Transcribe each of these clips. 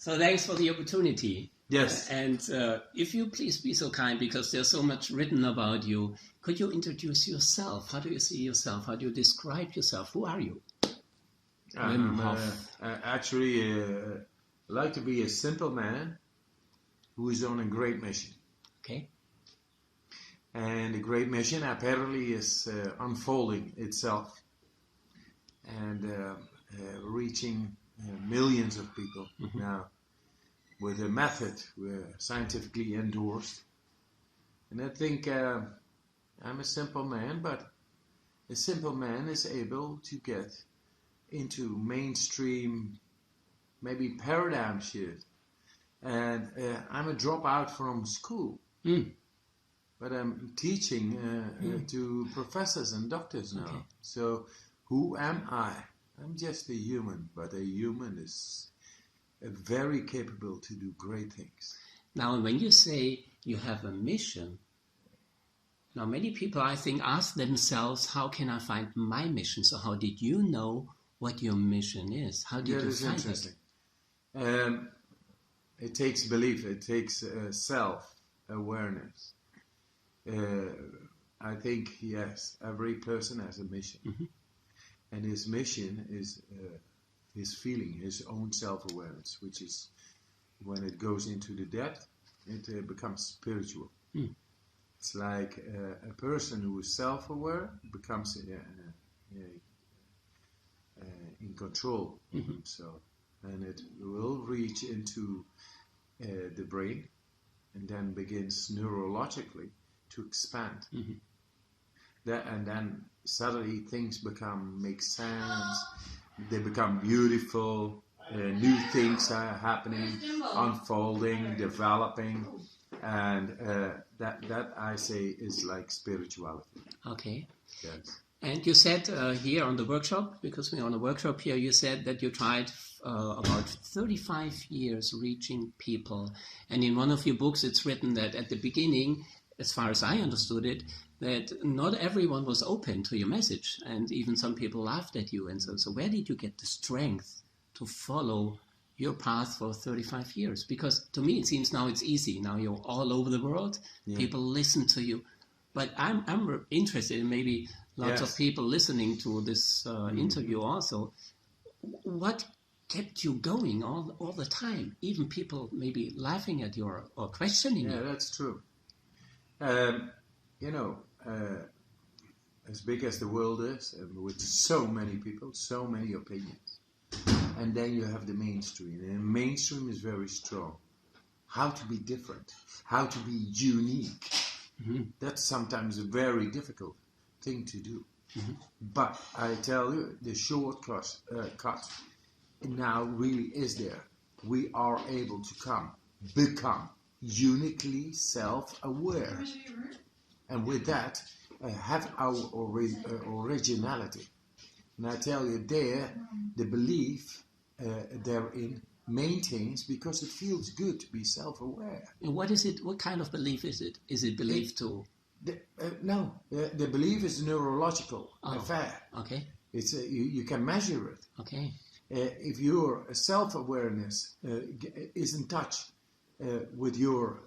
So thanks for the opportunity. Yes. And if you please be so kind, because there's so much written about you, could you introduce yourself? How do you see yourself? How do you describe yourself? Who are you? Wim Hof. Actually, like to be a simple man who is on a great mission. Okay. And the great mission apparently is unfolding itself and reaching millions of people now with a method scientifically endorsed. And I think I'm a simple man, but a simple man is able to get into mainstream, maybe paradigm shift. And I'm a dropout from school. But I'm teaching to professors and doctors now. Okay. So who am I? I'm just a human, but a human is very capable to do great things. Now, when you say you have a mission, now many people, I think, ask themselves, how can I find my mission? So how did you know what your mission is? How did you find interesting. It takes belief. It takes self-awareness. I think, yes, every person has a mission. And his mission is his feeling, his own self-awareness, which is, when it goes into the depth, it becomes spiritual. It's like a person who is self-aware becomes in control of himself. And it will reach into the brain and then begins neurologically to expand. And then suddenly things make sense, they become beautiful, new things are happening, unfolding, developing, and that I say is like spirituality. Okay. Yes. And you said here on the workshop, because we're on a workshop here, you said that you tried about 35 years reaching people. And in one of your books, it's written that at the beginning, as far as I understood it, that not everyone was open to your message. And even some people laughed at you. And so where did you get the strength to follow your path for 35 years? Because to me, it seems now it's easy. Now you're all over the world. Yeah. People listen to you. But I'm interested in maybe lots of people listening to this interview also. What kept you going all the time? Even people maybe laughing at you or questioning you. Yeah, that's true. As big as the world is, and with so many people, so many opinions. And then you have the mainstream. And the mainstream is very strong. How to be different. How to be unique. That's sometimes a very difficult thing to do. But I tell you, the shortcut now really is there. We are able to become uniquely self-aware. And with that, have our originality. And I tell you there, the belief therein maintains because it feels good to be self-aware. And what is it? What kind of belief is it? Is it belief to? No, the belief is a neurological affair. Okay. It's you can measure it. Okay. If your self-awareness is in touch with your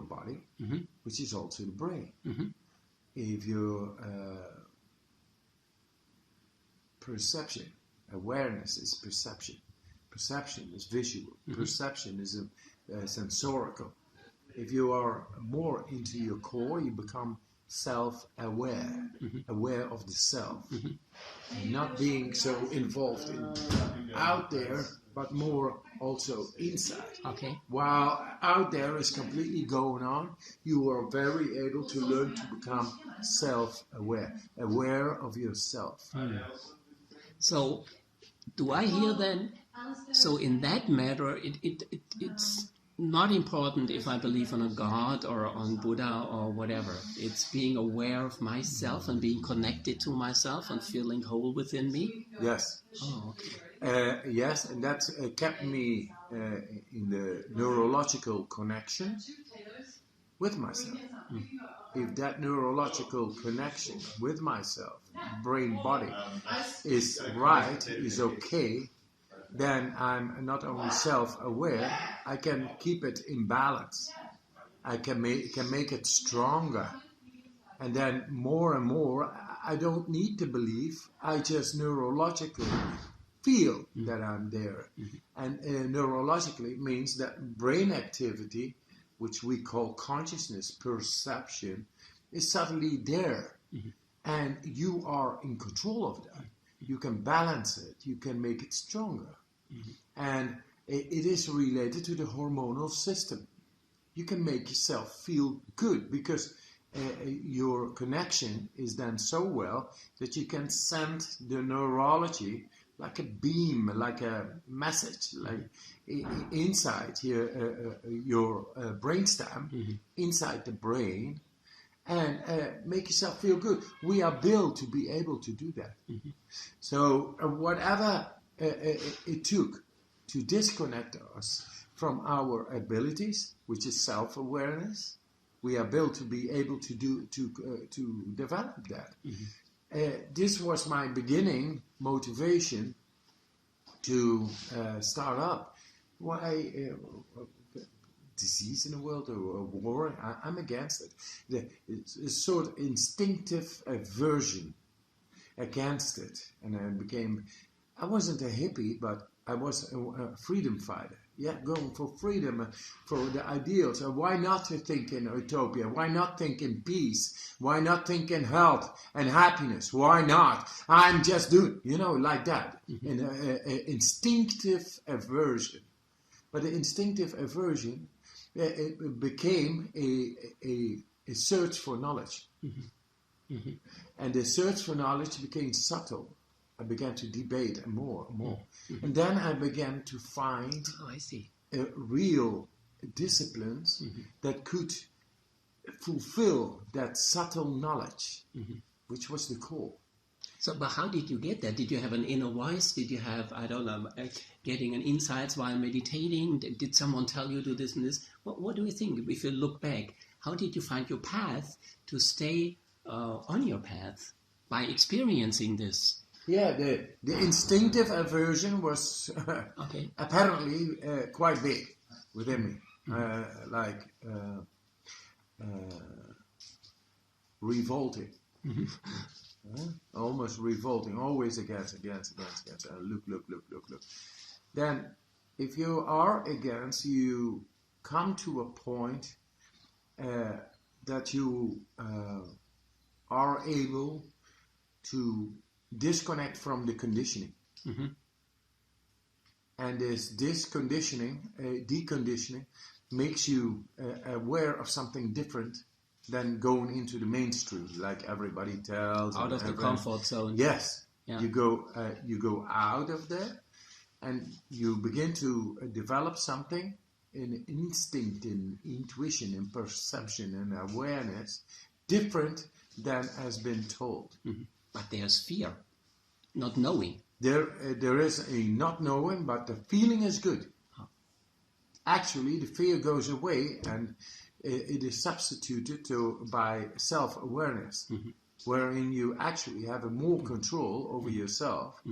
body, which is also the brain. If your perception, awareness is perception. Perception is visual. Perception is sensorical. If you are more into your core, you become self-aware, aware of the self, and not being so involved in out there, but more also inside. Okay. While out there is completely going on, you are very able to learn to become self-aware, aware of yourself. So, do I hear then? So, in that matter, it's not important if I believe on a God or on Buddha or whatever. It's being aware of myself and being connected to myself and feeling whole within me. Yes. Oh, okay. Yes, and that kept me in the neurological connection with myself. If that neurological connection with myself, brain, body, is right, is okay, then I'm not only self-aware, I can keep it in balance. I can make it stronger. And then more and more, I don't need to believe. I just neurologically feel that I'm there. And neurologically means that brain activity, which we call consciousness, perception, is suddenly there. And you are in control of that. You can balance it. You can make it stronger. And it is related to the hormonal system. You can make yourself feel good because your connection is done so well that you can send the neurology like a beam, like a message, like inside your brainstem, inside the brain, and make yourself feel good. We are built to be able to do that. So whatever it took to disconnect us from our abilities, which is self-awareness, we are built to be able to do to develop that. This was my beginning motivation to start up. Why disease in the world or war? I'm against it. It's a sort of instinctive aversion against it, and I wasn't a hippie, but I was a freedom fighter. Yeah, going for freedom, for the ideals. Why not to think in utopia? Why not think in peace? Why not think in health and happiness? Why not? I'm just doing, like that. Instinctive aversion. But the instinctive aversion, it became a search for knowledge. And the search for knowledge became subtle. I began to debate and more and more. And then I began to find real disciplines that could fulfill that subtle knowledge, which was the core. So, but how did you get that? Did you have an inner voice? Did you have, I don't know, getting an insights while meditating? Did someone tell you to do this and this? What do you think, if you look back? How did you find your path to stay on your path by experiencing this? Yeah, the instinctive aversion was apparently quite big within me, revolting, almost revolting, always against. Look. Then, if you are against, you come to a point that you are able to disconnect from the conditioning. And this deconditioning makes you aware of something different than going into the mainstream, like everybody tells. Out of the comfort zone. Yes. Yeah. You go out of there and you begin to develop something in instinct, in intuition, in perception and awareness, different than has been told. But there's fear, not knowing. There is a not knowing, but the feeling is good. Actually, the fear goes away and it is substituted by self-awareness, wherein you actually have a more control over yourself.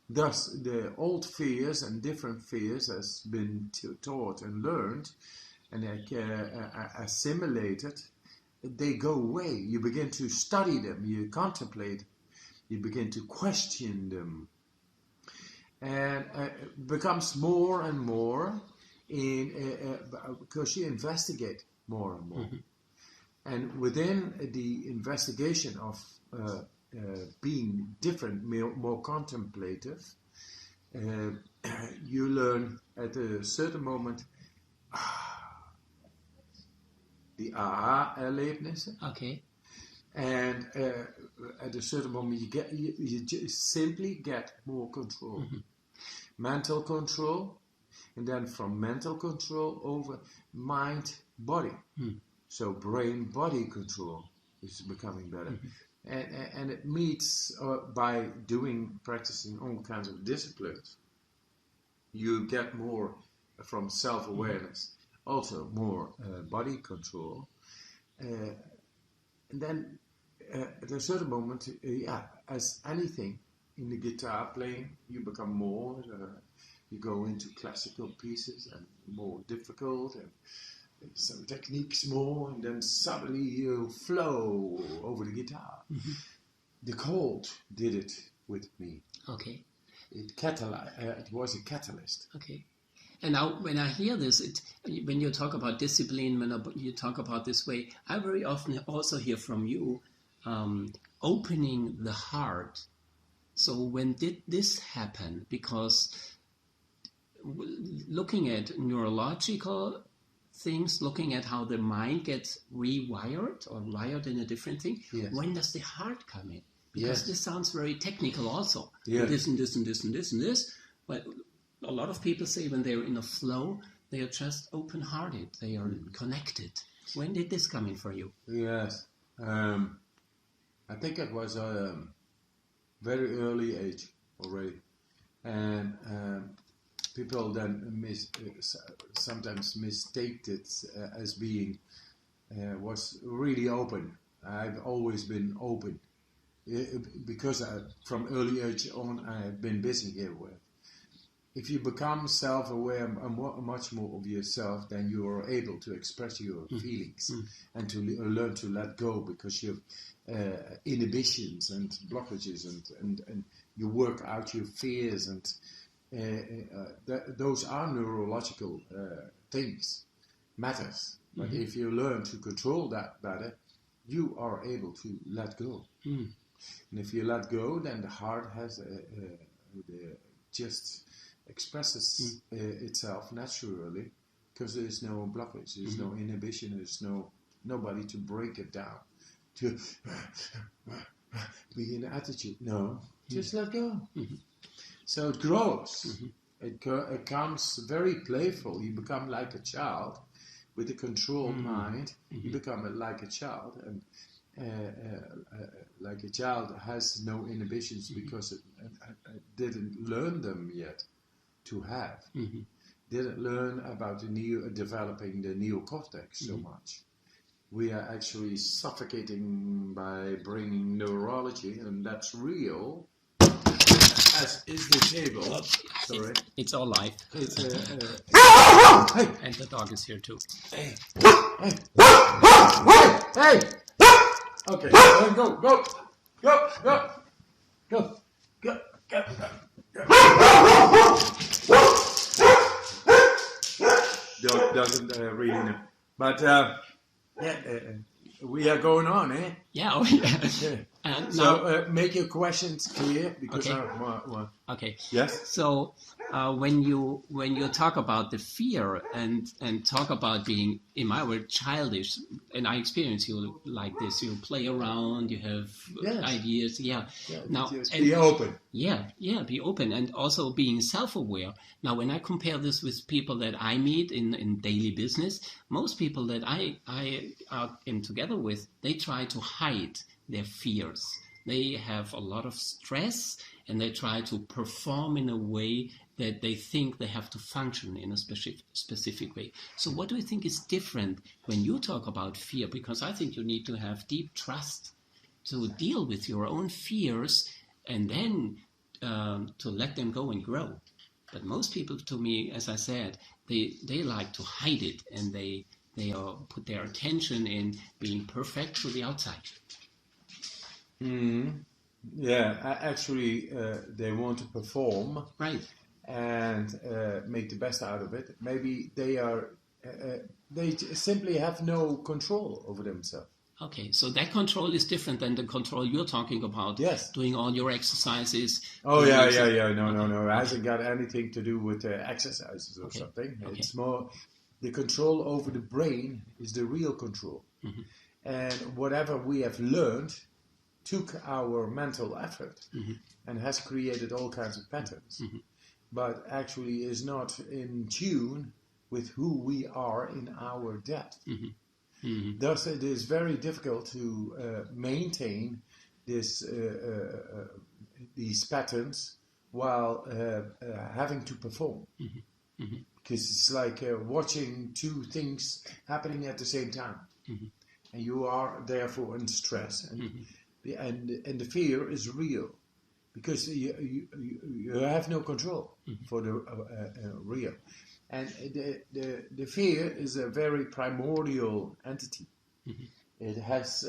Thus, the old fears and different fears has been taught and learned and assimilated. They go away. You begin to study them. You contemplate. You begin to question them. And it becomes more and more because you investigate more and more. And within the investigation of being different, more contemplative, you learn at a certain moment the aha-erlebnisse. Okay. And at a certain moment, you just simply get more control, mental control, and then from mental control over mind-body. So brain-body control is becoming better, and it meets by practicing all kinds of disciplines. You get more from self-awareness, also more body control, and then. At a certain moment, as anything, in the guitar playing, you become more. You go into classical pieces and more difficult, and some techniques more, and then suddenly you flow over the guitar. Mm-hmm. The cold did it with me. Okay. It was a catalyst. Okay. And now, when I hear this, when you talk about discipline, when you talk about this way, I very often also hear from you opening the heart. So when did this happen? Because looking at neurological things, looking at how the mind gets rewired or wired in a different thing, yes. When does the heart come in? Because yes. this sounds very technical also. Yes. This and this and this and this and this. But a lot of people say when they're in a flow, they are just open-hearted. They are connected. When did this come in for you? Yes. I think it was a very early age already. And people then sometimes mistake it as being was really open. I've always been open. Because from early age on, I've been busy here with. If you become self-aware and much more of yourself, then you are able to express your feelings and to learn to let go, because you have inhibitions and blockages, and you work out your fears, and those are neurological things, matters. But if you learn to control that better, you are able to let go. And if you let go, then the heart has just expresses itself naturally, because there is no blockage, there is no inhibition, there is nobody to break it down, to be in attitude. No, just let go. So it grows. It becomes very playful. You become like a child with a controlled mind. You become like a child, and like a child has no inhibitions because it didn't learn them yet to have. Didn't learn about developing the neocortex so much. We are actually suffocating by bringing neurology, and that's real, as is the table. Sorry. It's all live. It's Hey. And the dog is here too. Hey! Hey! Okay, go! Dirk doesn't really know, but we are going on, eh? Yeah. Oh, yeah. And so make your questions clear, because okay. Yes. So when you talk about the fear and talk about being, in my word, childish, and I experience you like this. You play around. You have ideas. Yeah. Now be open. Yeah. Be open, and also being self-aware. Now, when I compare this with people that I meet in daily business, most people that I am together with, they try to hide their fears. They have a lot of stress, and they try to perform in a way that they think they have to function in a specific way. So what do you think is different when you talk about fear? Because I think you need to have deep trust to deal with your own fears, and then to let them go and grow. But most people, to me, as I said, they like to hide it, and they put their attention in being perfect to the outside. Yeah, actually, they want to perform, right, and make the best out of it. Maybe they simply have no control over themselves. Okay, so that control is different than the control you're talking about. Yes. Doing all your exercises. Oh, yeah. No. It hasn't got anything to do with exercises or something. Okay. It's more, the control over the brain is the real control. And whatever we have learned took our mental effort and has created all kinds of patterns. But actually is not in tune with who we are in our depth. Thus, it is very difficult to maintain these patterns while having to perform. Because it's like watching two things happening at the same time, and you are therefore in stress, and the fear is real, because you have no control for the real. And the fear is a very primordial entity. It has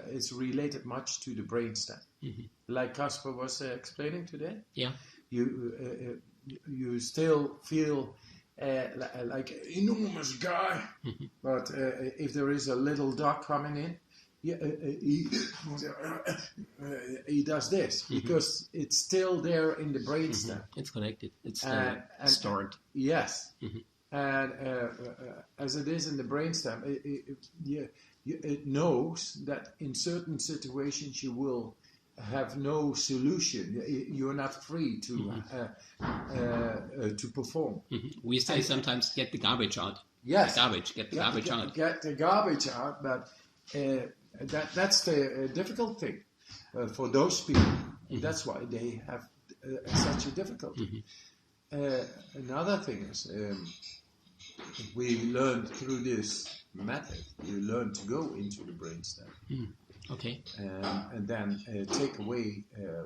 it's related much to the brainstem, like Casper was explaining today. Yeah, you still feel like an enormous guy, but if there is a little dog coming in, he does this because it's still there in the brainstem. It's connected. It's still stored. Yes, and as it is in the brainstem, it knows that in certain situations you will have no solution. You're not free to perform. We say sometimes get the garbage out. Yes, Get the garbage out. Get the garbage out, but that's the difficult thing for those people. That's why they have such a difficulty. Another thing is we learned through this method. You learn to go into the brainstem. Okay. And then take away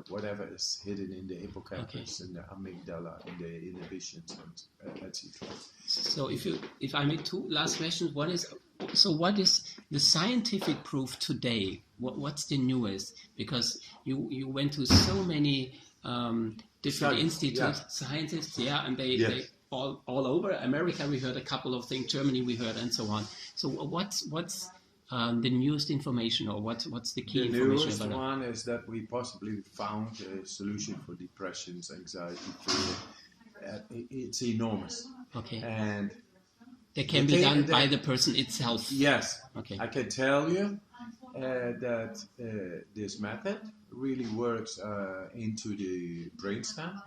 whatever is hidden in the hippocampus and the amygdala and the inhibitions and etc. So if I make two last questions, one is, so what is the scientific proof today? What's the newest? Because you went to so many different institutes, scientists, and they all over America. We heard a couple of things, Germany we heard, and so on. So what's the newest information, or what's the key information? The newest one is that we possibly found a solution for depressions, anxiety, fear. It's enormous. Okay. And that can be done by the person itself. Yes. Okay. I can tell you that this method really works into the brainstem.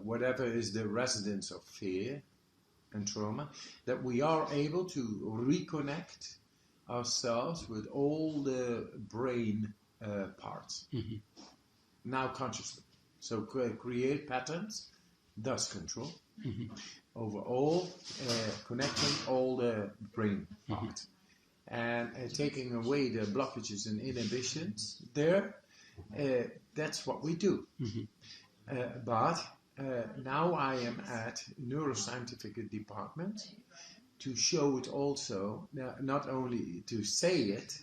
Whatever is the residence of fear and trauma, that we are able to reconnect ourselves with all the brain parts, now consciously. So create patterns, thus control, over all, connecting all the brain parts. And taking away the blockages and inhibitions there, that's what we do. But now I am at neuroscientific department to show it also, not only to say it,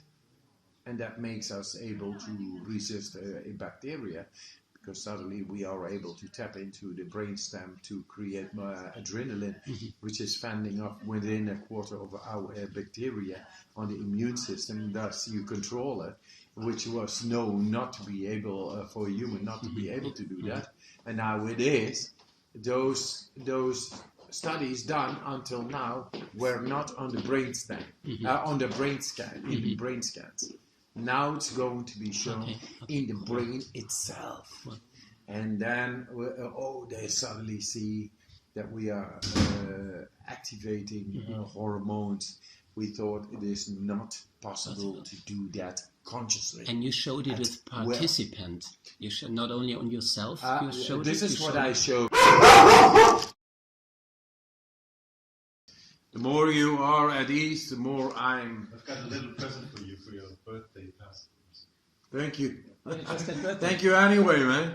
and that makes us able to resist a bacteria, because suddenly we are able to tap into the brainstem to create adrenaline, which is fending off within a quarter of an hour bacteria on the immune system. Thus you control it, which was known not to be able for a human not to be able to do that, and now it is. Those studies done until now were not on the brainstem, on the brain scan, in the brain scans. Now it's going to be shown in the brain itself. And then, they suddenly see that we are activating hormones. We thought it is not possible to do that consciously. And you showed it with participants. You showed not only on yourself. You showed this it. Is what I showed. The more you are at ease, the more I'm. I've got a little present for you for your birthday past. Thank you. Thank you anyway, man.